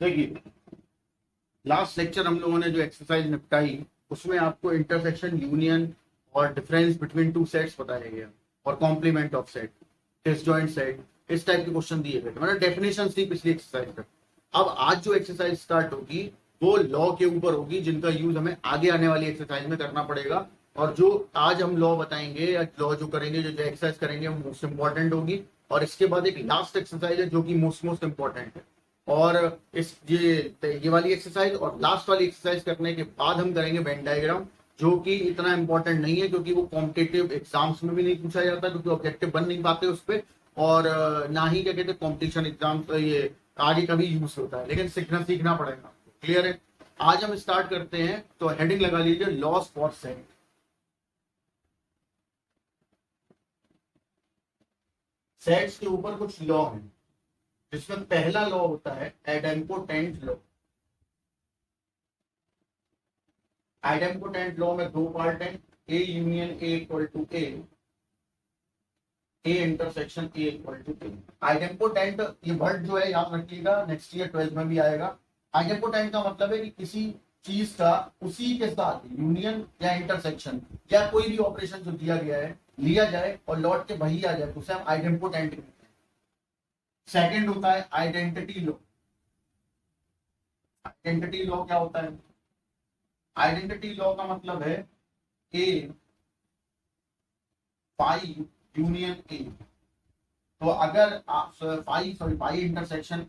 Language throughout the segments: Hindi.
देखिए, लास्ट लेक्चर हम लोगों ने जो एक्सरसाइज निपटाई उसमें आपको इंटरसेक्शन, यूनियन और डिफरेंस बिटवीन टू सेट्स बताया गया और complement of set, disjoint set, इस टाइप के क्वेश्चन दिए गए थे। मतलब डेफिनेशन थी पिछली एक्सरसाइज का। अब आज जो एक्सरसाइज स्टार्ट होगी वो लॉ के ऊपर होगी, जिनका यूज हमें आगे आने वाली एक्सरसाइज में करना पड़ेगा। और जो आज हम लॉ बताएंगे या लॉ जो करेंगे, जो एक्सरसाइज करेंगे, वो मोस्ट इंपॉर्टेंट होगी। और इसके बाद एक लास्ट एक्सरसाइज है जो कि मोस्ट इंपॉर्टेंट है। और इस ये वाली एक्सरसाइज और लास्ट वाली एक्सरसाइज करने के बाद हम करेंगे वेन डायग्राम, जो कि इतना इंपॉर्टेंट नहीं है क्योंकि वो कॉम्पिटेटिव एग्जाम्स में भी नहीं पूछा जाता, क्योंकि ऑब्जेक्टिव बन नहीं पाते उस पर। और ना ही क्या कहते हैं कॉम्पिटिशन एग्जाम ये आगे कभी यूज होता है, लेकिन सीखना पड़ेगा आपको। क्लियर है? आज हम स्टार्ट करते हैं, तो हेडिंग लगा लीजिए लॉस फॉर सेट। सेट्स के ऊपर कुछ लॉ है, जिसमें पहला लॉ होता है एडेम्पोटेंट लॉ। आइडेम्पोटेंट लॉ में दो पार्ट है, A union A equal to A intersection A equal to A. Idempotent ये वर्ड जो है याद रखिएगा, नेक्स्ट ईयर 12th में भी आएगा। आइडेम्पोटेंट का मतलब है कि किसी चीज का उसी के साथ यूनियन या इंटरसेक्शन या कोई भी ऑपरेशन जो दिया गया है लिया जाए और लौट के वही आ जाए, तो उसे हम आइडेम्पोटेंट कहते हैं। सेकेंड होता है आइडेंटिटी लॉ। आइडेंटिटी लॉ क्या होता है? आइडेंटिटी लॉ का मतलब है ए पाई यूनियन ए। तो अगर आप पाई इंटरसेक्शन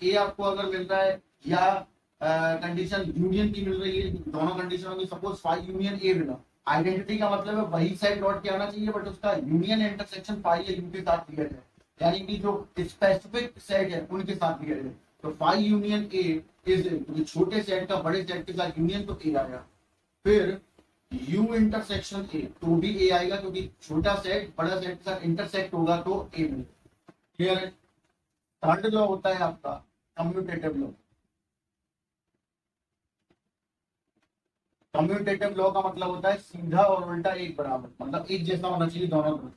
ए आपको अगर मिल रहा है या कंडीशन यूनियन की मिल रही है, दोनों कंडीशन होगी, सपोज फाई यूनियन ए मिला, आइडेंटिटी का मतलब है वही सेट लौट के आना चाहिए, बट उसका यूनियन इंटरसेक्शन फाई या यू के साथ लिया जाए, यानी कि जो स्पेसिफिक सेट है उनके साथ लिया जाए। तो फाई यूनियन ए इज छोटे सेट का बड़े सेट के साथ यूनियन, तो ए आया। फिर यू इंटरसेक्शन ए, तो भी ए आएगा क्योंकि छोटा सेट बड़ा सेट के साथ इंटरसेक्ट होगा तो ए मिलेगा। क्लियर है? थर्ड लॉ होता है आपका कम्यूटेटिव लॉ। कम्यूटेटिव लॉ का मतलब होता है सीधा और उल्टा एक बराबर, मतलब एक जैसा होना चाहिए दोनों तरफ।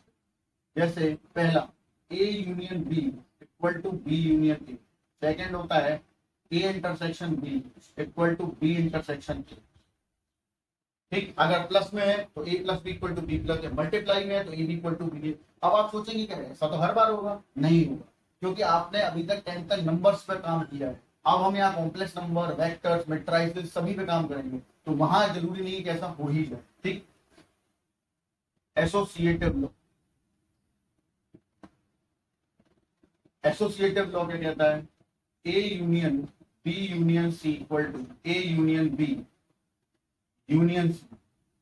जैसे पहला A union B equal to B union A. Second होता है A intersection B equal to B intersection A. ठीक, अगर प्लस में है तो A plus B equal to B plus है, मल्टीप्लाई में है तो A B equal to B. अब आप सोचेंगे क्या है, ऐसा तो हर बार होगा? नहीं होगा, क्योंकि आपने अभी तक 10th तक नंबर्स पे काम किया है। अब हम यहाँ कॉम्प्लेक्स नंबर, वेक्टर्स, मैट्रिसेस सभी पे काम करेंगे, तो वहां जरूरी नहीं कि ऐसा हो ही जाए। ठीक, एसोसिएटिव लॉ। एसोसिएटिव लॉ क्या कहता है? A union B union C equal to A union B union C.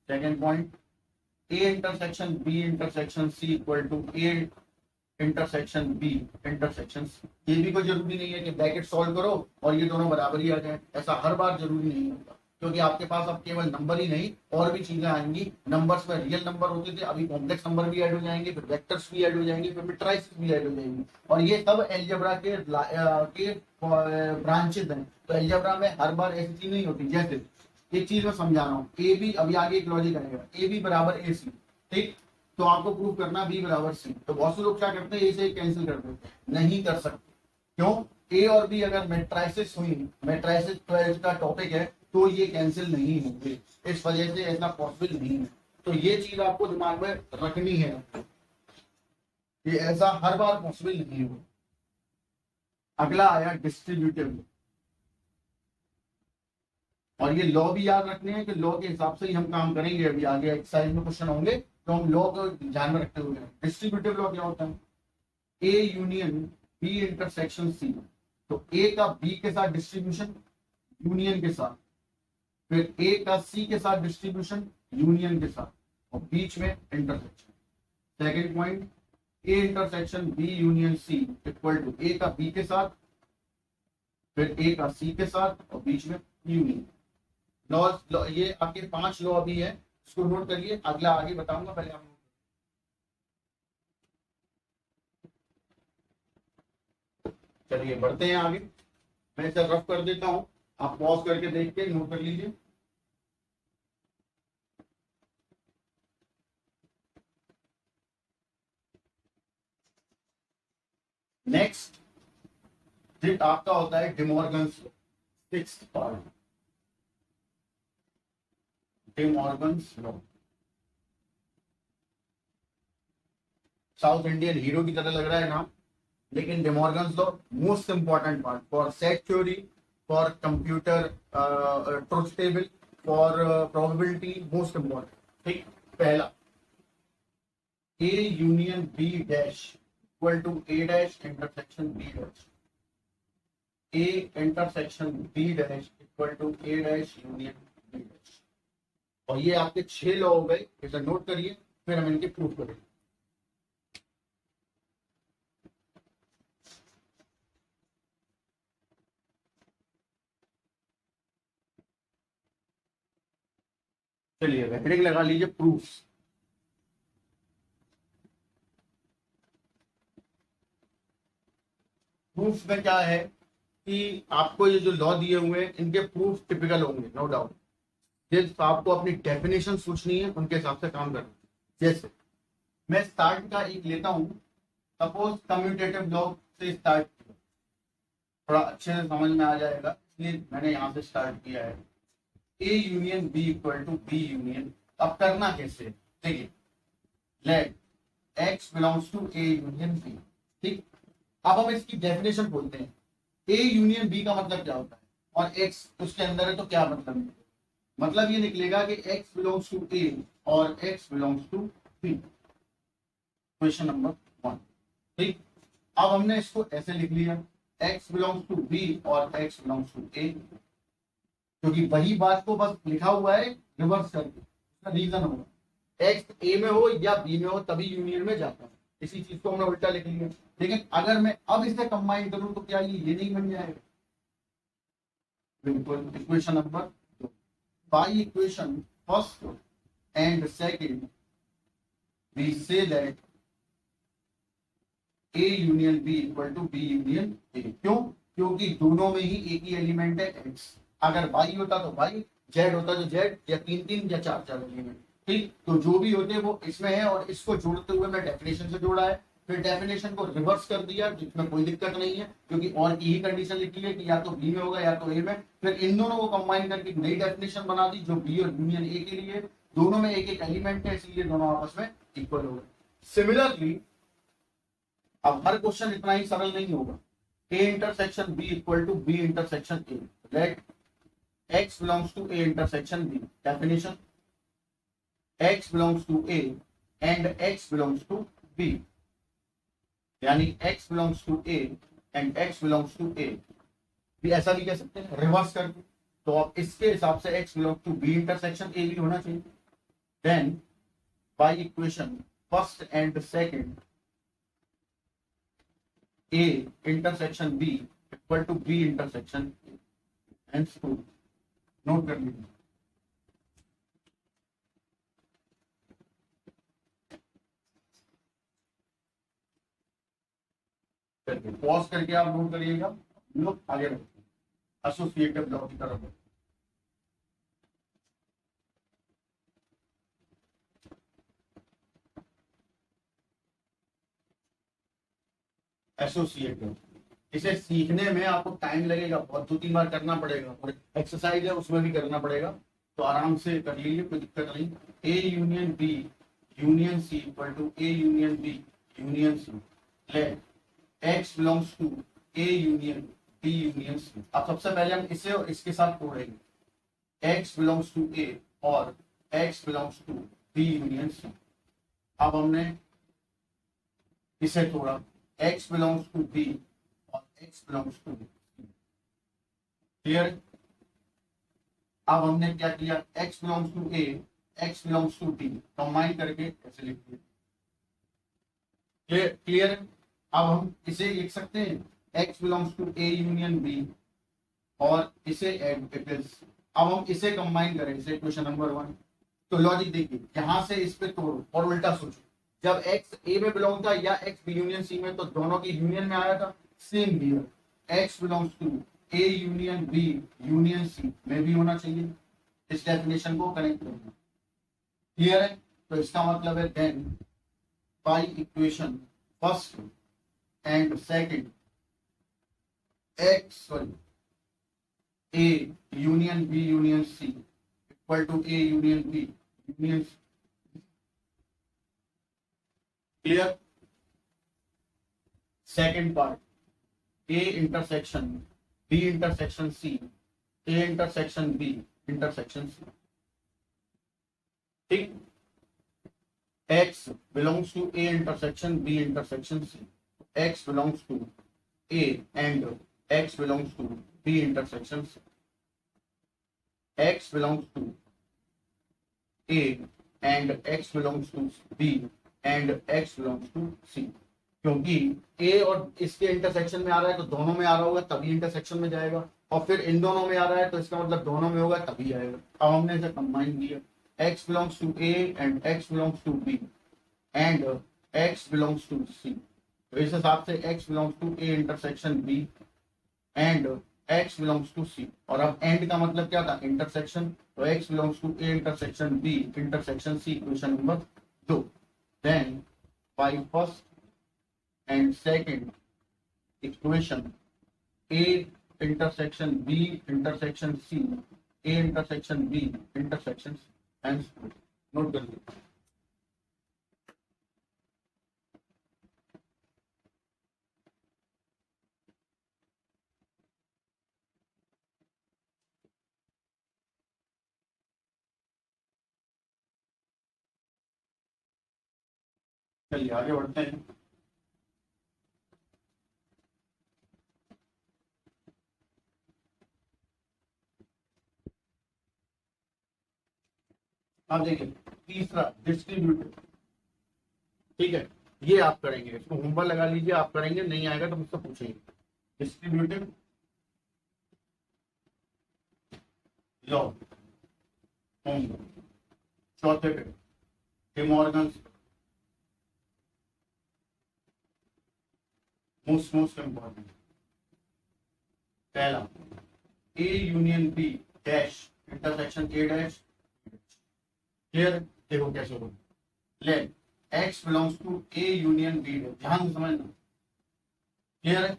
Second point, A intersection B intersection C equal to A intersection B intersection C. ये भी कोई जरूरी नहीं है कि ब्रैकेट सॉल्व करो और ये दोनों बराबर ही आ जाए, ऐसा हर बार जरूरी नहीं होगा, क्योंकि आपके पास अब केवल नंबर ही नहीं और भी चीजें आएंगी। नंबर्स में रियल नंबर होते थे, अभी कॉम्प्लेक्स नंबर भी ऐड हो जाएंगे, फिर वेक्टर्स भी ऐड हो जाएंगे, फिर मैट्रिसेस भी ऐड हो जाएंगे, और ये सब अलजेब्रा के ब्रांचेज हैं। तो अलजेब्रा में हर बार ऐसी चीज नहीं होती। जैसे एक चीज मैं समझा रहा हूँ, ए बी, अभी आगे एक लॉजिक आएगा, ए बी बराबर ए सी। ठीक, तो आपको प्रूव करना बी बराबर सी। तो बहुत से लोग क्या करते हैं, ए से कैंसिल कर देते हैं, नहीं कर सकते। क्यों? ए और बी अगर मैट्रिसेस हुई, मैट्रिसेस 12th का टॉपिक है, तो ये कैंसिल नहीं होंगे, इस वजह से ऐसा पॉसिबल नहीं है। तो ये चीज आपको दिमाग में रखनी है, ये ऐसा हर बार पॉसिबल नहीं होगा। अगला आया डिस्ट्रीब्यूटिव, और ये लॉ भी याद रखने हैं कि लॉ के हिसाब से ही हम काम करेंगे। अभी आगे एक्सरसाइज में क्वेश्चन होंगे तो हम लॉ को ध्यान में रखते हुए, डिस्ट्रीब्यूटिव लॉ क्या होता है? A union B intersection C. तो ए का बी के साथ डिस्ट्रीब्यूशन यूनियन के साथ, फिर ए का सी के साथ डिस्ट्रीब्यूशन यूनियन के साथ, और बीच में intersection. Second point, A intersection B union C equal to A का बी के साथ, फिर ए का सी के साथ, और बीच में यूनियन। लॉ ये आपके 5 लॉ अभी है, इसको नोट करिए, अगला आगे बताऊंगा, पहले आप चलिए बढ़ते हैं आगे। मैं इसे रफ कर देता हूं, आप पॉज करके देख के नोट कर लीजिए। नेक्स्ट, ये आपका होता है De Morgan's sixth part, De Morgan's law. South Indian hero की तरह लग रहा है नाम, लेकिन De Morgan's law most important part for set theory, for computer truth table, for probability, most important. ठीक, पहला A union B dash equal to A dash intersection B dash, A intersection B dash equal to A dash union B dash. और ये आपके 6 लॉ हो गए, इसे नोट करिए, फिर हम इनके प्रूफ करेंगे। चलिए हेडिंग लगा लीजिए प्रूफ। प्रूफ में क्या है कि आपको ये जो लॉ दिए हुए हैं इनके प्रूफ टिपिकल होंगे, नो डाउट। जिस आपको अपनी डेफिनेशन सोचनी है उनके हिसाब से काम करना। जैसे मैं स्टार्ट का एक लेता हूं, सपोज कम्यूटेटिव लॉ से स्टार्ट किया, थोड़ा अच्छे से समझ में आ जाएगा, इसलिए मैंने यहां से स्टार्ट किया है। A union B equal to B union. अब करना कैसे, देखिए, let x belongs to A union B. ठीक, अब हम इसकी डेफिनेशन बोलते हैं। ए यूनियन बी का मतलब क्या होता है, और एक्स उसके अंदर है तो क्या मतलब है? मतलब ये निकलेगा कि एक्स बिलोंग्स टू ए और x belongs to B. Question number 1। ठीक, अब हमने इसको ऐसे लिख लिया, एक्स बिलोंग्स टू बी और एक्स बिलोंग्स टू ए, क्योंकि वही बात को बस लिखा हुआ है रिवर्स करके। इसका रीजन होगा एक्स ए में हो या बी में हो तभी यूनियन में जाता है, इसी चीज को हमने उल्टा लिख लिया। लेकिन अगर मैं अब इसे कंबाइन करूं तो क्या ये नहीं बन जाएगा? बिल्कुल। Equation number 2, by equation first and second we see that A union B equal to B union A. क्यों? क्योंकि दोनों में ही एक ही एलिमेंट है एक्स। अगर वाई होता तो वाई, जेड होता तो जेड, या 3 या 4 एलिमेंट। ठीक, तो जो भी होते वो इसमें है, और इसको जोड़ते हुए मैं डेफिनेशन से जोड़ा है, फिर डेफिनेशन को रिवर्स कर दिया जिसमें कोई दिक्कत नहीं है, क्योंकि और की ही कंडीशन लिखी है कि या तो बी में होगा या तो ए में। फिर इन दोनों को कंबाइन करके नई डेफिनेशन बना दी जो बी और यूनियन ए के लिए। दोनों में एक एक एलिमेंट है, इसलिए दोनों आपस में इक्वल हो गए। सिमिलरली अब हर क्वेश्चन इतना ही सरल नहीं होगा। A intersection B equal to B intersection A, let x belongs to a intersection b। definition, x belongs to a and x belongs to b, यानी x belongs to a and x belongs to a भी ऐसा भी कह सकते हैं रिवर्स करके। तो अब इसके हिसाब से x belongs to b intersection a भी होना चाहिए। then by equation first and second a intersection b equal to b intersection a, hence true। Note कर लीजिए। पॉज करके आप नोट करिएगा, हम लोग आगे बढ़ते हैं एसोसिएटिव लॉ की तरफ। एसोसिएटिव, इसे सीखने में आपको टाइम लगेगा, बहुत 2-3 बार करना पड़ेगा, और एक्सरसाइज है उसमें भी करना पड़ेगा, तो आराम से कर लीजिए, कोई दिक्कत नहीं। A union B union C equal to A union B union C, let x belongs to A union B union C. अब सबसे पहले हम इसे और इसके साथ तोड़ेंगे, एक्स बिलोंग्स टू ए और x belongs to B union C. अब हमने इसे तोड़ा, एक्स बिलोंग्स टू बी और x belongs to क्लियर। अब हमने क्या किया, x belongs to a, x belongs to b combine करके ऐसे लिख दिया। क्लियर। अब हम इसे लिख सकते हैं x belongs to a union b, और इसे इट इज। अब हम इसे कंबाइन करें, इसे क्वेश्चन नंबर 1। तो लॉजिक देखिए, यहां से इस पे तोड़ो और उल्टा सोचो। जब x a में बिलोंग था या x b यूनियन c में, तो दोनों की यूनियन में आया था। Same here, x belongs to a union b union c में भी होना चाहिए। इस डेफिनेशन को कनेक्ट करना क्लियर है। तो इसका मतलब है then by equation first and second x sorry A union B union C equal to A union B union C. Clear. Second part A intersection B intersection C A intersection B intersection C. ठीक। x belongs to a intersection b intersection c, x belongs to a and x belongs to b intersection c, x belongs to a and x belongs to b and x belongs to c। क्योंकि a और इसके इंटरसेक्शन में आ रहा है तो दोनों में आ रहा होगा तभी इंटरसेक्शन में जाएगा, और फिर इन दोनों में आ रहा है तो इसका मतलब दोनों में होगा तभी आएगा। अब हमने इसे कंबाइन किया, x belongs to a and x belongs to b and x belongs to c। तो इस हिसाब से x belongs to a intersection b and x belongs to c। और अब एंड का मतलब क्या था, इंटरसेक्शन, तो x belongs to a intersection b intersection c, equation number 2। Then by first and second equation a intersection b intersection c a intersection b intersection c। Note कर लीजिए। चलिए आगे बढ़ते हैं। अब देखिए तीसरा डिस्ट्रीब्यूटिव। ठीक है, ये आप करेंगे, इसको होमवर्क लगा लीजिए, आप करेंगे, नहीं आएगा तो मुझसे पूछेंगे। डिस्ट्रीब्यूटिव लॉ होमवर्क चौथे पे डे मॉर्गन मोस्ट इंपॉर्टेंट। पहला A union B dash intersection A dash. Clear. देखो कैसे हो, let x belongs to a union b, ध्यान से समझना। क्लियर है।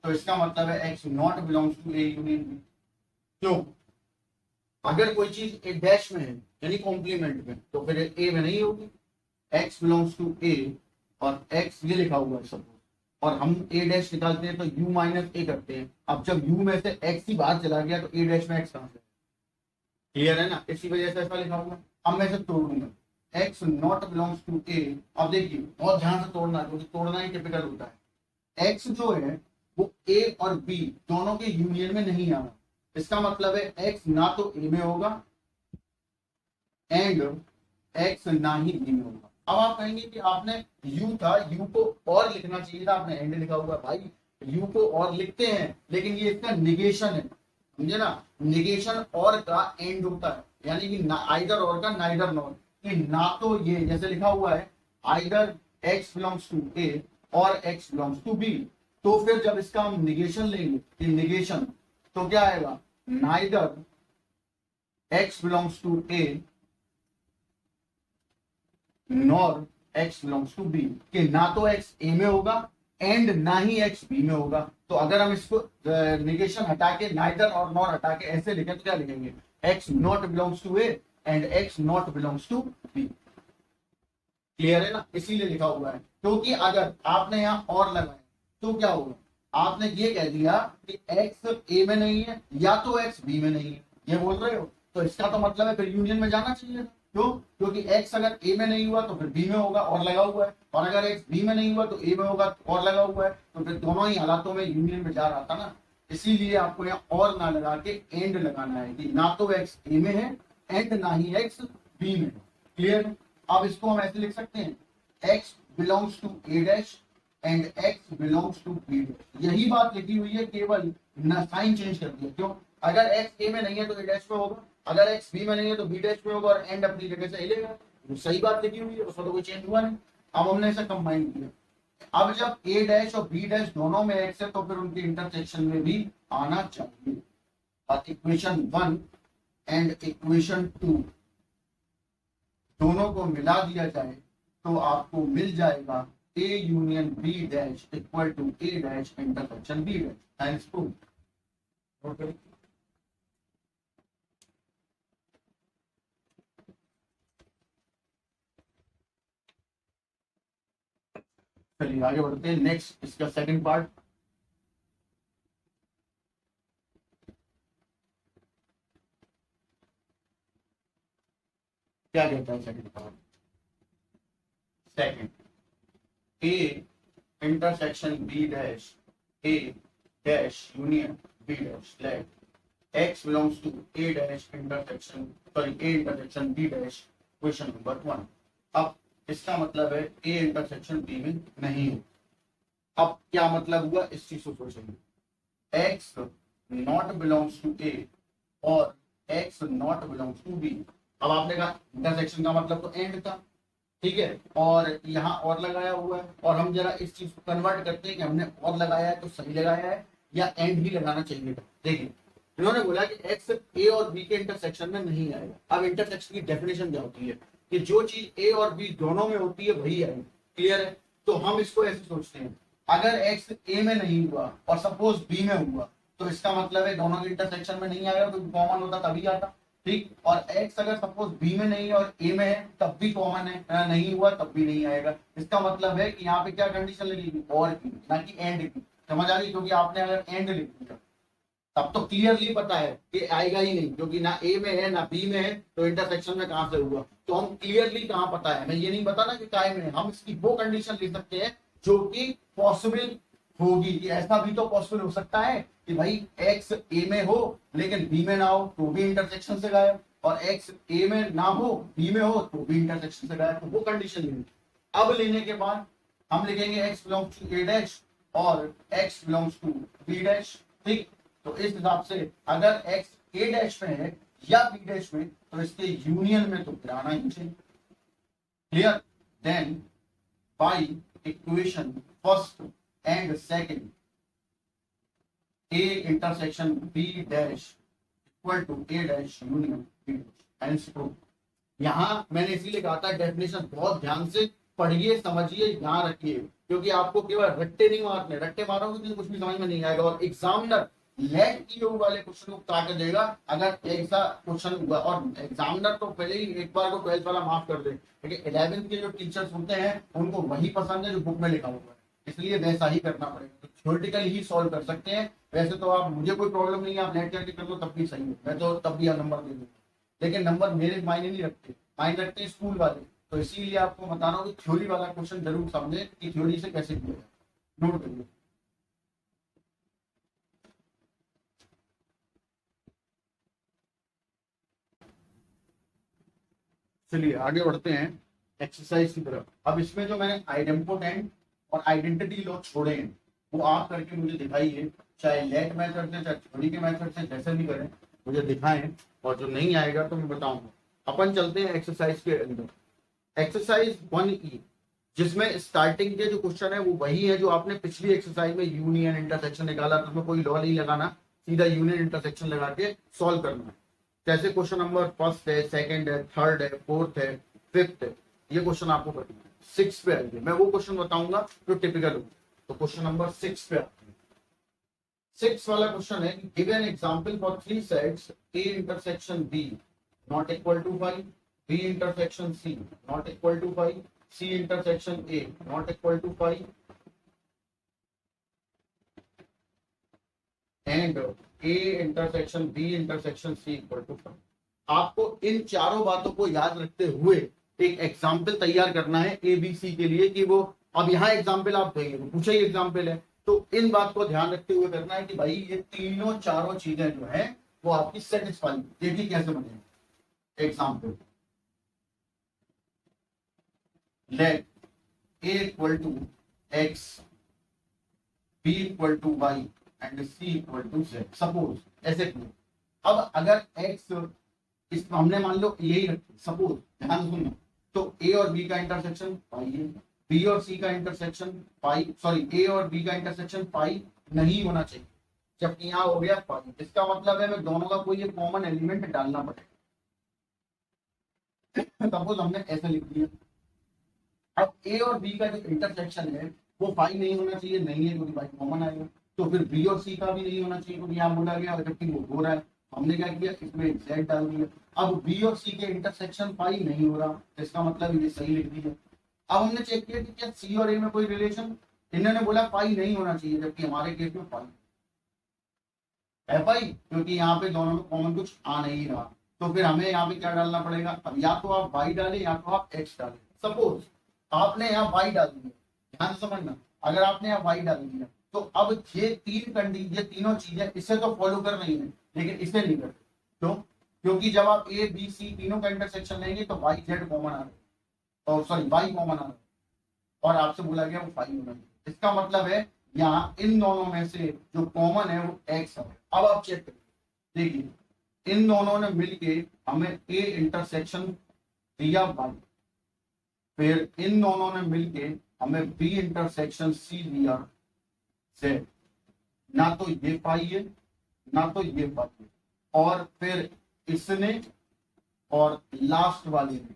तो इसका मतलब है x not belongs to a union b। क्यों? अगर कोई चीज a डैश में है यानी कॉम्प्लीमेंट में, तो फिर a में नहीं होगी। x बिलोंग्स टू a और x ये लिखा हुआ है सब, और हम a डैश निकालते हैं तो u माइनस a करते हैं। अब जब u में से x ही बाहर चला गया तो a डैश में x कहां से? क्लियर है ना, इसी वजह से ऐसा लिखा हुआ है। अब मैं इसे तोड़ूंगा, x not belongs to a। अब देखिए बहुत ध्यान से तोड़ना है क्योंकि तोड़ना ही टिपिकल होता है। x जो है वो a और b दोनों के यूनियन में नहीं आ रहा। इसका मतलब है x ना तो a में होगा एंड x ना ही b में होगा। अब आप कहेंगे कि आपने u था, u को और लिखना चाहिए था, आपने एंड लिखा हुआ है। भाई u को और लिखते हैं लेकिन ये इसका निगेशन है, समझे ना। निगेशन और का एंड होता है, यानी कि आइदर और का नाइदर नॉर, कि ना तो ये जैसे लिखा हुआ है either x belongs to a और x बिलोंग्स टू b। तो फिर जब इसका हम निगेशन लेंगे, निगेशन, तो क्या आएगा, neither x belongs to a nor x belongs to b, कि ना तो x a में होगा एंड ना ही x b में होगा। तो अगर हम इसको निगेशन हटा के नाइदर और नॉर हटा के ऐसे लिखें तो क्या लिखेंगे, x not belongs to a and x not belongs to b। Clear है ना, इसीलिए लिखा हुआ है। क्योंकि अगर आपने यहाँ और लगाया तो क्या होगा, आपने ये कह दिया कि x a में नहीं है या तो x b में नहीं है, ये बोल रहे हो, तो इसका तो मतलब है फिर यूनियन में जाना चाहिए। क्यों? क्योंकि x अगर a में नहीं हुआ तो फिर b में होगा और लगा हुआ है, और अगर x b में नहीं हुआ तो a में होगा और लगा हुआ है, तो फिर दोनों ही हालातों में यूनियन में जा रहा था ना। इसीलिए आपको यहाँ और ना लगा के एंड लगाना है कि ना तो x a में है एंड ना ही x b में। क्लियर। अब इसको हम ऐसे लिख सकते हैं, x belongs to a dash and x belongs to b dash. यही बात लिखी हुई है, केवल साइन चेंज कर दिया। क्यों? अगर x a में नहीं है तो a डैश में होगा, अगर x b में नहीं है तो b डैश में होगा, और एंड अपनी जगह से लेगा। तो सही बात लिखी हुई है, उसमें तो कोई चेंज हुआ नहीं। अब हमने इसे कंबाइन किया। अब जब a डैश और b डैश दोनों में x है तो फिर उनके इंटरसेक्शन में भी आना चाहिए। और इक्वेशन 1 एंड इक्वेशन 2 दोनों को मिला दिया जाए तो आपको मिल जाएगा A union B dash equal to A dash intersection B dash, hence proved. Okay. चलिए आगे बढ़ते हैं। नेक्स्ट इसका सेकंड पार्ट। क्या कहता है second part? Second, A intersection B dash A dash union B dash let x belongs to A dash intersection A intersection B dash question number 1। अब इसका मतलब है ए इंटरसेक्शन बी में नहीं है। अब क्या मतलब हुआ इस चीज को सोचेंगे। X not belongs to A और x not belongs to B. अब आपने कहा इंटरसेक्शन का मतलब तो एंड था, ठीक है, और यहाँ और लगाया हुआ है, और हम जरा इस चीज को कन्वर्ट करते हैं कि हमने और लगाया है तो सही लगाया है या एंड ही लगाना चाहिए। देखिए इन्होंने बोला कि एक्स ए और बी के इंटरसेक्शन में नहीं आएगा। अब इंटरसेक्शन की डेफिनेशन क्या होती है कि जो चीज ए और बी दोनों में होती है वही आएगी। क्लियर है? तो हम इसको ऐसे सोचते हैं, अगर एक्स ए में नहीं हुआ और सपोज बी में हुआ तो इसका मतलब है दोनों के इंटरसेक्शन में नहीं आएगा, क्योंकि कॉमन होता तभी आता, ठीक। और x अगर सपोज b में नहीं है और a में है तब भी कॉमन है, नहीं हुआ तब भी नहीं आएगा। इसका मतलब है कि यहाँ पे क्या कंडीशन लगेगी, और की, ना कि एंड की। समझ आ गई? क्योंकि आपने अगर एंड लिख दिया तब तो क्लियरली पता है कि आएगा ही नहीं, क्योंकि ना a में है ना b में है, तो इंटरसेक्शन में कहां से हुआ। तो हम क्लियरली कहां पता है, मैं ये नहीं पता ना कि काय में है। हम इसकी वो कंडीशन लिख सकते हैं जो कि पॉसिबल होगी, कि ऐसा भी तो पॉसिबल हो सकता है कि भाई x a में हो लेकिन b में ना हो तो भी इंटरसेक्शन से गायब, और x a में ना हो b में हो तो भी इंटरसेक्शन से गायब। तो वो कंडीशन लेंगे। अब लेने के बाद हम लिखेंगे x belongs to a dash और x belongs to b dash, ठीक। तो इस हिसाब से अगर x a डैश में है या b डैश में तो इसके यूनियन में तो गिराना ही चाहिए। Clear? Then by equation first and second a intersection b dash equal to a dash union b dash, hence proof। यहाँ मैंने इसीलिए कहा था डेफिनेशन बहुत ध्यान से पढ़िए, समझिए, ध्यान रखिए, क्योंकि आपको केवल रट्टे नहीं मारने, रट्टे मारोगे तो कुछ भी समझ में नहीं आएगा। और एग्जामिनर लेट की वाले क्वेश्चन को काट देगा अगर ऐसा क्वेश्चन हुआ। और एग्जामिनर तो पहले ही एक बार को 12th वाला माफ कर दे, लेकिन 11th के जो टीचर्स होते हैं उनको वही पसंद है जो बुक में लिखा हुआ है, इसलिए वैसा ही करना पड़ेगा। तो थ्योरेटिकली ही सॉल्व कर सकते हैं। वैसे तो आप, मुझे कोई प्रॉब्लम नहीं है, आप नेट करके कर लो तब भी सही है, मैं तो तब भी नंबर दे दूंगा, लेकिन नंबर मेरे मायने नहीं रखते, मायने रखते हैं स्कूल वाले। तो इसीलिए आपको बता रहा हूँ कि थ्योरी वाला क्वेश्चन जरूर समझे कि थ्योरी से कैसे किया जाए। नोट करिए। चलिए आगे बढ़ते हैं एक्सरसाइज की तरफ। अब इसमें जो मैंने आइडेम्पोटेंट और आइडेंटिटी लॉ छोड़े हैं वो आप करके मुझे दिखाइए, चाहे लेट मेथड से चाहे थ्योरी के मेथड से, जैसे भी करें मुझे दिखाएं, और जो नहीं आएगा तो मैं बताऊंगा। अपन चलते हैं एक्सरसाइज के अंदर। एक्सरसाइज 1E, जिसमें स्टार्टिंग के जो क्वेश्चन है वो वही है जो आपने पिछली एक्सरसाइज में यूनियन इंटरसेक्शन निकाला, तो उसमें कोई लॉ नहीं लगाना, सीधा यूनियन इंटरसेक्शन लगा के सॉल्व करना है। जैसे क्वेश्चन नंबर फर्स्ट है, सेकंड है, थर्ड है, फोर्थ है, फिफ्थ है, ये क्वेश्चन आपको करना है। 6 पे आएंगे, मैं वो क्वेश्चन बताऊंगा जो टिपिकल हो। तो क्वेश्चन नंबर 6 पे आते हैं। 6 वाला क्वेश्चन है, give an example for 3 sets A intersection B not equal to 5, B intersection C not equal to 5, C intersection A not equal to 5 and A intersection B intersection C equal to 5। आपको इन चारों बातों को याद रखते हुए एक एग्जाम्पल तैयार करना है ABC के लिए, कि वो, अब यहाँ एग्जाम्पल आप देंगे, पूछे ही एग्जाम्पल है, तो इन बात को ध्यान रखते हुए करना है कि भाई ये तीनों चारों चीजें जो है वो आपकी सेटिस्फाई। देखिए कैसे बनेगा example. Let A equal to x, B equal to y and C equal to z। Suppose ऐसे क्यों, अब अगर x इस हमने मान लो यही रखा, सपोज ध्यान सुनना, तो A और B का इंटरसेक्शन पाई है, B और C का इंटरसेक्शन पाई, सॉरी A और B का इंटरसेक्शन पाई नहीं होना चाहिए, जबकि यहाँ हो गया पाई। इसका मतलब है मैं दोनों का कोई कॉमन एलिमेंट डालना पड़ेगा। सपोज हमने ऐसे लिख दिया, अब ए और बी का जो इंटरसेक्शन है वो फाई नहीं होना चाहिए, नहीं है क्योंकि फाई कॉमन आएगा। तो फिर बी और सी का भी नहीं होना चाहिए क्योंकि यहाँ बोला गया, जबकि वो हो रहा है। हमने क्या किया, इसमें जेड डाल दिया। अब बी और सी के इंटरसेक्शन फाई नहीं हो रहा, इसका मतलब ये सही लिख दिया। अब हमने चेक किया कि क्या सी और ए में कोई रिलेशन, इन्होंने बोला फाई नहीं होना चाहिए, जबकि हमारे केस में फाई है फाई, क्योंकि यहाँ पे दोनों में कॉमन कुछ आ नहीं रहा। तो फिर हमें यहाँ पे क्या डालना पड़ेगा, अब या तो आप वाई डालें या तो आप एक्स डालें। सपोज आपने यहाँ वाई डाल दिया, ध्यान से समझना, अगर आपने यहाँ वाई डाल दिया तो अब ये तीन कंडीशन, ये तीनों चीजें इसे तो फॉलो कर रही है, लेकिन इसे नहीं करते। क्यों? क्योंकि जब आप ए बी सी तीनों का इंटरसेक्शन लेंगे तो वाई जेड कॉमन आ रहा है, और सॉरी वाई कॉमन आ रहा है, और आपसे बोला गया वो फाई होना चाहिए। इसका मतलब है यहाँ इन दोनों में से जो कॉमन है वो एक्स है। अब आप चेक करिए, देखिए इन दोनों ने मिलके हमें ए इंटरसेक्शन दिया वाई, फिर इन दोनों ने मिलके हमें बी इंटरसेक्शन सी दिया जेड। ना तो ये पाई है ना तो ये पाई है, और फिर इसने और लास्ट वाले ने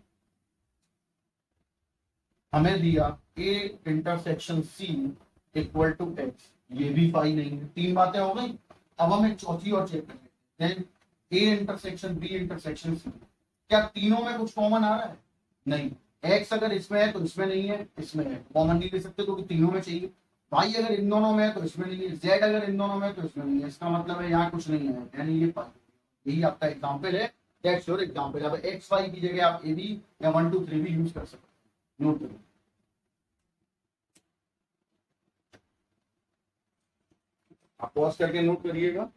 हमें दिया A intersection C equal to x, ये भी पाई नहीं है। तीन बातें हो गई। अब हम एक चौथी और चेक कर लेते हैं, A intersection B intersection C, क्या तीनों में कुछ कॉमन आ रहा है? नहीं। एक्स अगर इसमें है तो इसमें नहीं है, इसमें है, कॉमन नहीं ले सकते क्योंकि तीनों में चाहिए। वाई अगर इन दोनों में है तो इसमें नहीं है, जेड अगर इन दोनों में है तो इसमें नहीं है, इसका मतलब है यहाँ कुछ नहीं है, यानी ये पाई। यही आपका एग्जाम्पल है, दैट्स योर एग्जाम्पल। अब एक्स वाई की जगह आप ए बी या 1 2 3 भी यूज कर सकते हैं। नोट करिए, आप पॉज करके नोट करिएगा,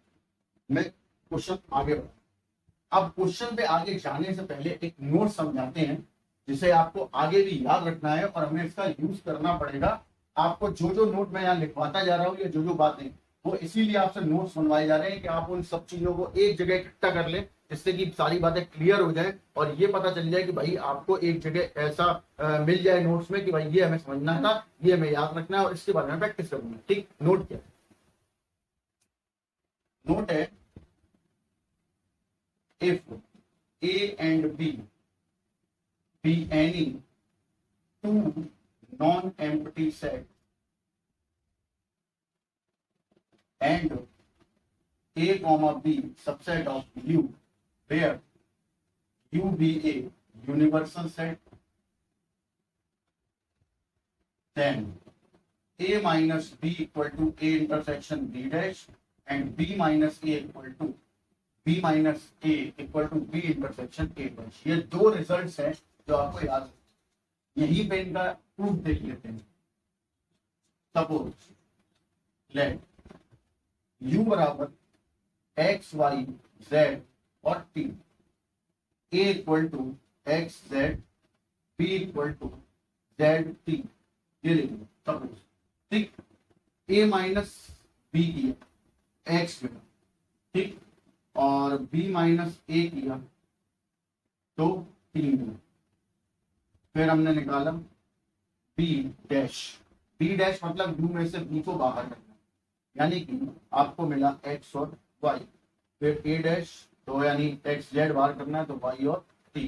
मैं क्वेश्चन आगे बढ़ा। अब क्वेश्चन पे आगे जाने से पहले एक नोट समझाते हैं जिसे आपको आगे भी याद रखना है और हमें इसका यूज करना पड़ेगा। आपको जो जो नोट मैं यहाँ लिखवाता जा रहा हूँ या जो जो बातें, वो इसीलिए आपसे नोट्स बनवाए जा रहे हैं कि आप उन सब चीजों को एक जगह इकट्ठा कर लें, जिससे कि सारी बातें क्लियर हो जाए और ये पता चल जाए कि भाई आपको एक जगह ऐसा मिल जाए नोट्स में कि भाई ये हमें समझना था, ये हमें याद रखना है और इसके बारे में प्रैक्टिस करनी है। ठीक, नोट क्या नोट है, if A and B be any two non-empty sets and A comma B subset of U where U be a universal set, then A minus B equal to A intersection B dash and B minus A equal to B minus A equal to B intersection A dash. ये दो रिजल्ट्स हैं जो आपको याद है। यही पे इनका प्रूफ देख लेते हैं। सपोज लेट u बराबर एक्स वाई जेड और t, a equal to x z, b equal to z t, ये लिखेंगे सपोज। ठीक, ए माइनस बी किया एक्स में, ठीक, और b माइनस ए किया तो 3 में, फिर हमने निकाला b डैश। b डैश मतलब u में से b को बाहर करना, यानी कि आपको मिला x और y, फिर a डैश तो यानी x z बाहर करना है तो y और t।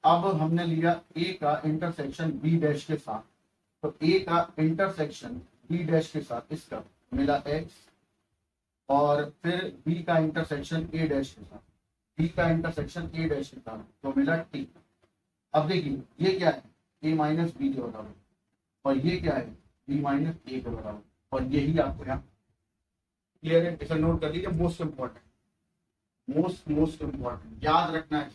अब हमने लिया a का इंटरसेक्शन b डैश के साथ, तो a का इंटरसेक्शन b डैश के साथ इसका मिला x, और फिर B का इंटरसेक्शन A डैश के साथ, B का इंटरसेक्शन A डैश के साथ तो मिला T। अब देखिए ये क्या है, A माइनस बी के बराबर, और ये क्या है, B माइनस ए के बराबर, और यही आपको यहाँ क्लियर है। इसे नोट कर लीजिए, मोस्ट इंपॉर्टेंट, मोस्ट इंपॉर्टेंट याद रखना है।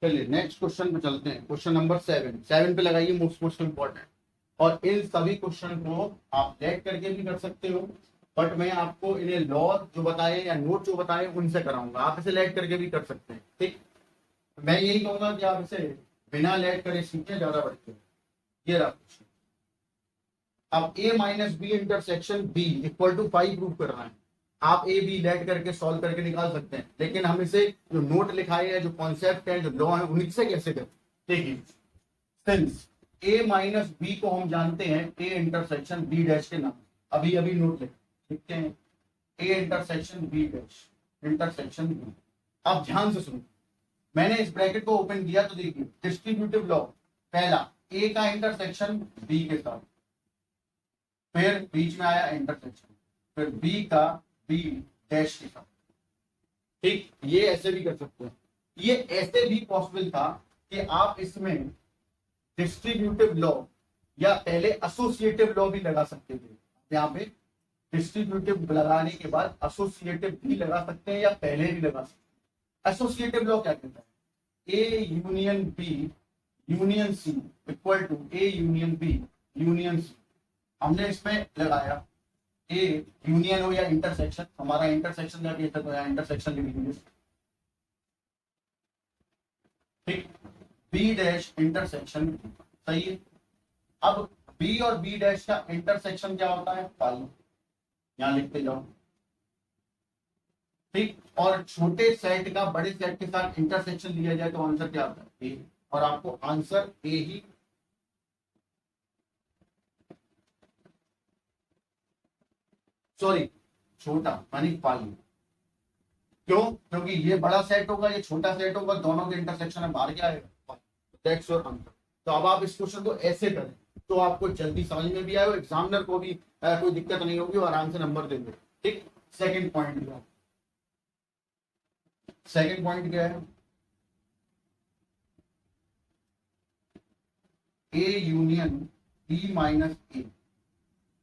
चलिए नेक्स्ट क्वेश्चन पे चलते हैं। क्वेश्चन नंबर 7 पे लगाइए मोस्ट इंपॉर्टेंट। और इन सभी क्वेश्चन को आप लेट करके भी कर सकते हो, बट मैं आपको इन्हें लॉ जो बताए या नोट जो बताए उनसे कराऊंगा। आप इसे लेट करके भी कर सकते हैं। ठीक, मैं यही कहूंगा कि आप इसे बिना लेट करे सीखे, ज्यादा बढ़ते। ये रहा क्वेश्चन। अब a minus b intersection b equal to 5 prove करना है। आप ए बी लेट करके सॉल्व करके निकाल सकते हैं, लेकिन हम इसे जो नोट लिखाए हैं, जो कॉन्सेप्ट है, जो लॉ है, उनसे कैसे करें। देखिए, सिंस ए माइनस बी को हम जानते हैं ए इंटरसेक्शन बी डैश के नाम, अभी अभी नोट लिखते हैं। A intersection B dash intersection B. अब ध्यान से सुनो, मैंने इस ब्रैकेट को ओपन किया तो देखिए डिस्ट्रीब्यूटिव लॉ, पहला ए का इंटरसेक्शन बी के साथ, फिर बीच में आया इंटरसेक्शन, फिर बी का बी डैश के साथ। ठीक, ये ऐसे भी कर सकते हैं। ये ऐसे भी पॉसिबल था कि आप इसमें डिस्ट्रीब्यूटिव लॉ या पहले एसोसिएटिव लॉ भी लगा सकते थे। यहाँ पे डिस्ट्रीब्यूटिव लगाने के बाद एसोसिएटिव भी लगा सकते हैं या पहले भी लगा सकते हैं। एसोसिएटिव लॉ क्या कहता है? A union B union C equal to A union B union C. हमने इसमें लगाया ए यूनियन हो या इंटरसेक्शन, हमारा इंटरसेक्शन का केस है तो यहाँ इंटरसेक्शन लिख लीजिए। ठीक, बी डैश इंटरसेक्शन, सही है। अब बी और बी डैश का इंटरसेक्शन क्या होता है? पाई, यहां लिखते जाओ। ठीक, और छोटे सेट का बड़े सेट के साथ इंटरसेक्शन लिया जाए तो आंसर क्या आता है? ए, और आपको आंसर ए ही, सॉरी छोटा मानी पाई। क्यों? क्योंकि ये बड़ा सेट होगा, ये छोटा सेट होगा, दोनों के इंटरसेक्शन में बाहर क्या आएगा? That's your answer. तो अब आप इस क्वेश्चन को ऐसे करें तो आपको जल्दी समझ में भी आए, एग्जामिनर को भी कोई दिक्कत नहीं होगी और आराम से नंबर देंगे। ठीक, सेकंड पॉइंट क्या है? सेकंड पॉइंट क्या है? A union B minus A.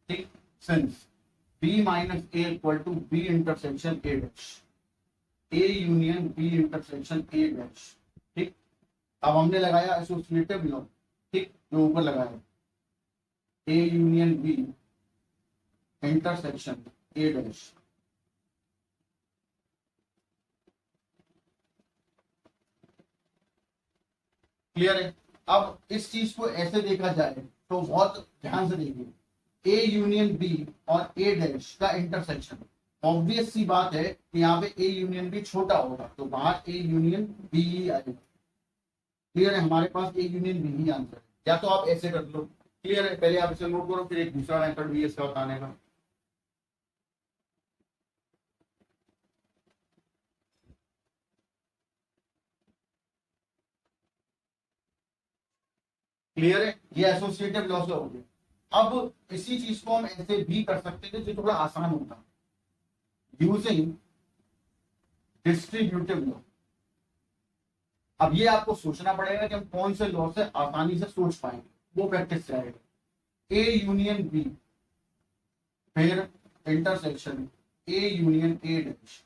ठीक, since B minus A equal to B intersection A dash, A union B intersection A dash. ठीक, अब हमने लगाया एसोसिएटिव लॉ। ठीक, जो ऊपर लगाया A union B intersection A dash. Clear है? अब इस चीज को ऐसे देखा जाए तो बहुत ध्यान से देखिए, ए यूनियन बी और ए डैश का इंटरसेक्शन, ऑब्वियस सी बात है कि यहाँ पे ए यूनियन बी छोटा होगा तो बाहर ए यूनियन बी ही आएगा। क्लियर है? हमारे पास ए यूनियन बी ही आंसर है। या तो आप ऐसे कर लो, क्लियर है? पहले आप इसे नोट करो, फिर एक दूसरा मेथड भी इसका बताने का। क्लियर है? ये एसोसिएटिव लॉ से हो गया। अब इसी चीज को हम ऐसे भी कर सकते थे जो थोड़ा आसान होता, यूजिंग डिस्ट्रीब्यूटिव लॉ। अब ये आपको सोचना पड़ेगा कि हम कौन से लॉ से आसानी से सोच पाएंगे, वो प्रैक्टिस रहेगा। ए यूनियन बी, फिर intersection A union A dash,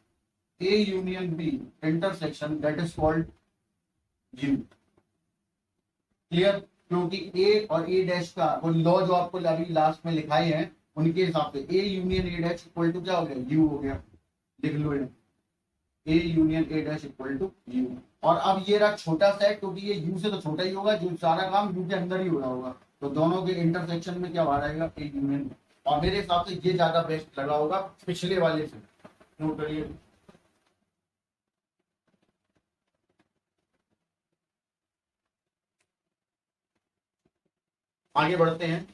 A union B intersection that is called U. Clear? क्योंकि ए और ए डैश का वो लॉ जो आपको अभी लास्ट में लिखाए हैं उनके हिसाब से A union A dash equal to क्या हो गया? यू हो गया। लिख लो A union A dash equal to U. और अब ये रहा छोटा सेट, क्योंकि ये यू से तो छोटा ही होगा, जो सारा काम यू के अंदर ही हो रहा होगा, तो दोनों के इंटरसेक्शन में क्या बाहर आएगा? A union. और मेरे हिसाब से ये ज्यादा बेस्ट लगा होगा पिछले वाले से। नोट करिए। आगे बढ़ते हैं।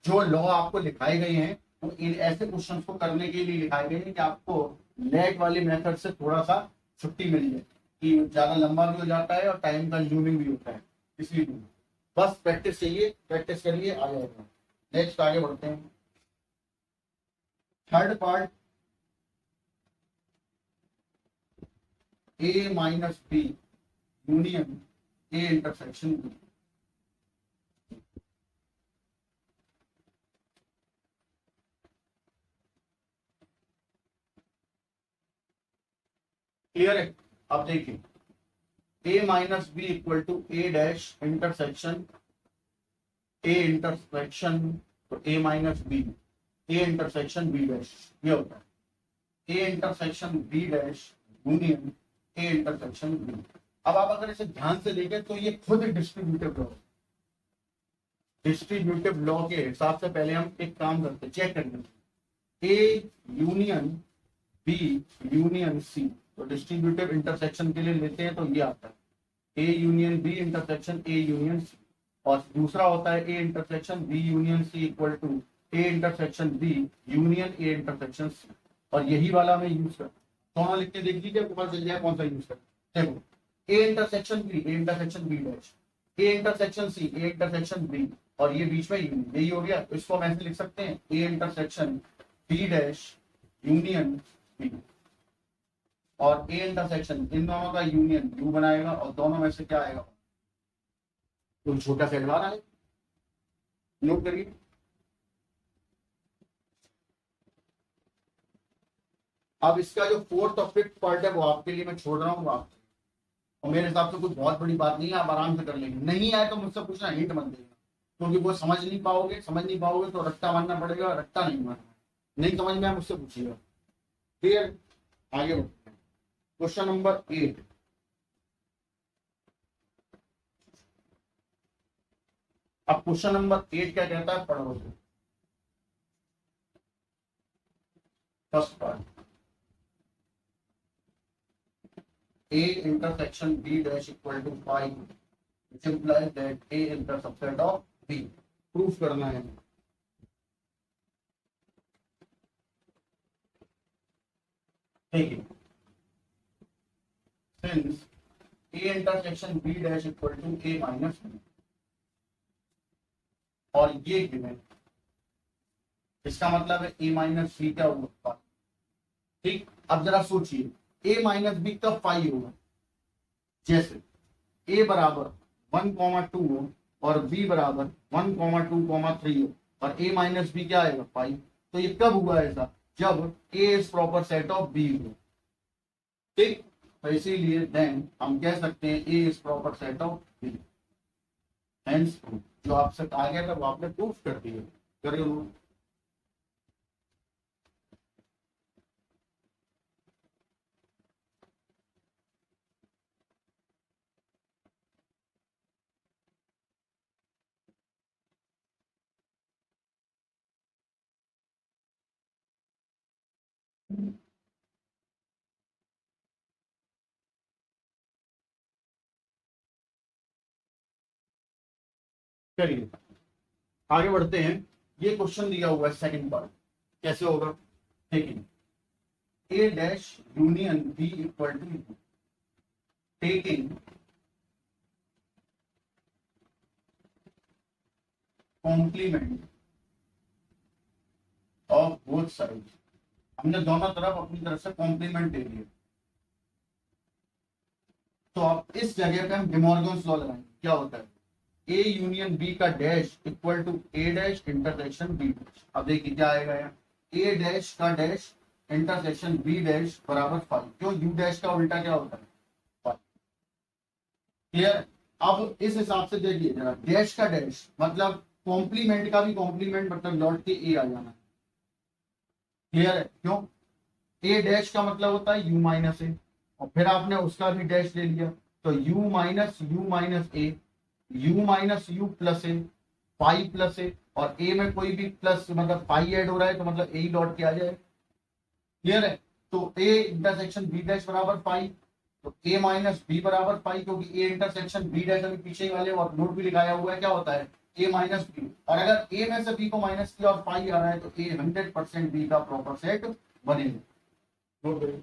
जो लॉ आपको लिखाए गए हैं वो इन ऐसे क्वेश्चन को करने के लिए लिखाए गए हैं कि आपको लेट वाले मेथड से थोड़ा सा छुट्टी मिल जाए, कि ज्यादा लंबा भी हो जाता है और टाइम कंज्यूमिंग भी होता है, इसलिए बस प्रैक्टिस चाहिए, प्रैक्टिस करिए, आ जाएगा। नेक्स्ट आगे बढ़ते हैं। Third part, A minus B union A intersection B. Clear है? अब देखिए A minus B equal to A dash intersection A intersection, तो A minus B A intersection B dash, ये होता है A intersection B dash union A intersection B. अब आप अगर इसे ध्यान से देखें तो ये खुद डिस्ट्रीब्यूटिव लॉ, डिस्ट्रीब्यूटिव लॉ के हिसाब से पहले हम एक काम करते, चेक करते, A union B union C, तो डिस्ट्रीब्यूटिव इंटरसेक्शन के लिए लेते हैं तो ये आता है A union B intersection A union C. और दूसरा होता है A intersection B union C equal to A intersection B union A intersection C, और यही वाला मैं यूज कर दोनों लिख के देख लीजिए, आपको पता चल जाए कौन सा यूज कर। देखो A intersection B, A intersection B dash, A intersection C, A intersection B, और ये बीच में यूनियन, यही हो गया। तो इसको हम ऐसे लिख सकते हैं A intersection B dash union B, और ए इंटरसेक्शन इन दोनों का यूनियन यू बनाएगा, और दोनों में से क्या आएगा, तो छोटा सा एडवांस आएगा। नोट करिए। अब इसका जो फोर्थ और फिफ्थ पार्ट है वो आपके लिए मैं छोड़ रहा हूँ, आप, और मेरे हिसाब से कुछ बहुत बड़ी बात नहीं है, आप आराम से कर लेंगे। नहीं आए तो मुझसे पूछना, हिंट मत देगा, क्योंकि वो समझ नहीं पाओगे तो रट्टा मारना पड़ेगा, रट्टा नहीं मारना। नहीं समझ में आया मुझसे पूछिएगा। क्लियर? आगे बढ़ते हैं। Question number 8। अब क्वेश्चन नंबर 8 क्या कहता है, पढ़ो। First part, A intersection B dash equal to 5, which implies that A is the subset of B. Proof करना है। ठीक है। Since A intersection B dash equal to A minus B, और ये गिवन, इसका मतलब है A माइनस B क्या होगा, ठीक। अब जरा सोचिए, a माइनस बी कब 5 होगा, जैसे a बराबर 1,2 हो और b बराबर 1,2,3 हो, और a माइनस बी क्या आएगा 5। तो ये कब हुआ ऐसा, जब a is proper set of b हो, ठीक। तो इसीलिए देन हम कह सकते हैं a is proper set of b। Hence जो आपसे आ गया था वो आपने प्रूफ कर दिया, करिए। चलिए आगे बढ़ते हैं। ये क्वेश्चन दिया हुआ है सेकंड पार्ट, कैसे होगा, ठीक है। A dash union B equal to taking complement of both side. हमने दोनों तरफ अपनी तरफ से कॉम्प्लीमेंट ले लिया, तो आप इस जगह पे हम डिमॉर्गन्स लॉ लगाएंगे। क्या होता है, ए यूनियन बी का dash equal to A dash intersection B dash. अब देखिए क्या आएगा यहाँ, ए डैश का डैश इंटरसेक्शन बी डैश बराबर 5। क्यों, यू डैश का उल्टा क्या होता है 5। क्लियर? अब इस हिसाब से देखिए जरा, डैश का डैश मतलब कॉम्प्लीमेंट का भी कॉम्प्लीमेंट, मतलब लौट के ए आ जाना। क्लियर है? क्यों, ए डैश का मतलब होता है यू माइनस ए, और फिर आपने उसका भी डैश ले लिया, तो U minus A, U minus U plus A, pi plus A, और ए में कोई भी प्लस मतलब पाई ऐड हो रहा है तो मतलब ए डॉट के आ जाए। क्लियर है? तो ए इंटरसेक्शन बी डैश बराबर पाई, तो ए माइनस बी बराबर पाई, क्योंकि ए इंटरसेक्शन बी डैश अभी पीछे वाले और नोट भी लिखाया हुआ है, क्या होता है ए माइनस बी। और अगर ए में से बी को माइनस किया और पाई आ रहा है तो ए 100% बी का प्रॉपर सेट बनेगा। नोट करिए।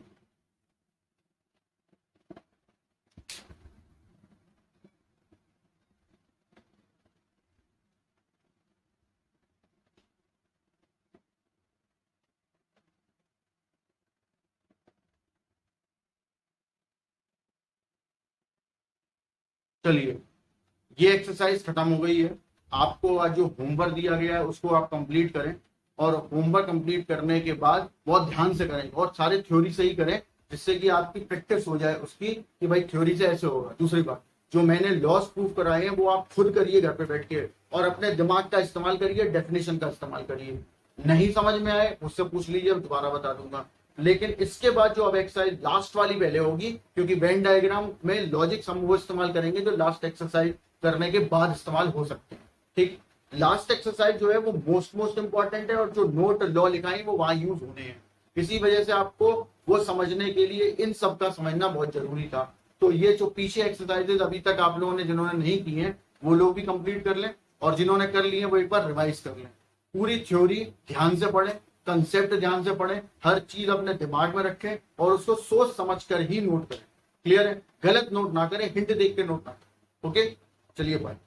चलिए ये एक्सरसाइज खत्म हो गई है। आपको आज जो होमवर्क दिया गया है उसको आप कंप्लीट करें, और होमवर्क कंप्लीट करने के बाद बहुत ध्यान से करें और सारे थ्योरी से ही करें, जिससे कि आपकी प्रैक्टिस हो जाए उसकी कि भाई थ्योरी से ऐसे होगा। दूसरी बात, जो मैंने लॉस प्रूफ कराए हैं वो आप खुद करिए घर पे बैठ के, और अपने दिमाग का इस्तेमाल करिए, डेफिनेशन का इस्तेमाल करिए। नहीं समझ में आए मुझसे पूछ लीजिए, दोबारा बता दूंगा। लेकिन इसके बाद जो अब एक्सरसाइज लास्ट वाली पहले होगी, क्योंकि वेन डायग्राम में लॉजिक सम वो इस्तेमाल करेंगे जो लास्ट एक्सरसाइज करने के बाद इस्तेमाल हो सकते हैं। ठीक, लास्ट एक्सरसाइज जो है वो मोस्ट इंपॉर्टेंट है, और जो नोट लॉ लिखाए वो वहां यूज होने हैं। इसी वजह से आपको वो समझने के लिए इन सब का समझना बहुत जरूरी था। तो ये जो पीछे एक्सरसाइजेज अभी तक आप लोगों ने जिन्होंने नहीं की हैं वो लोग भी कंप्लीट कर लें, और जिन्होंने कर लिए वो एक बार रिवाइज कर लें। पूरी थ्योरी ध्यान से पढ़ें, कंसेप्ट ध्यान से पढ़ें, हर चीज अपने दिमाग में रखें और उसको सोच समझ कर ही नोट करें। क्लियर है? गलत नोट ना करें, हिंट देख के नोट ना करें। ओके, चलिए बाय।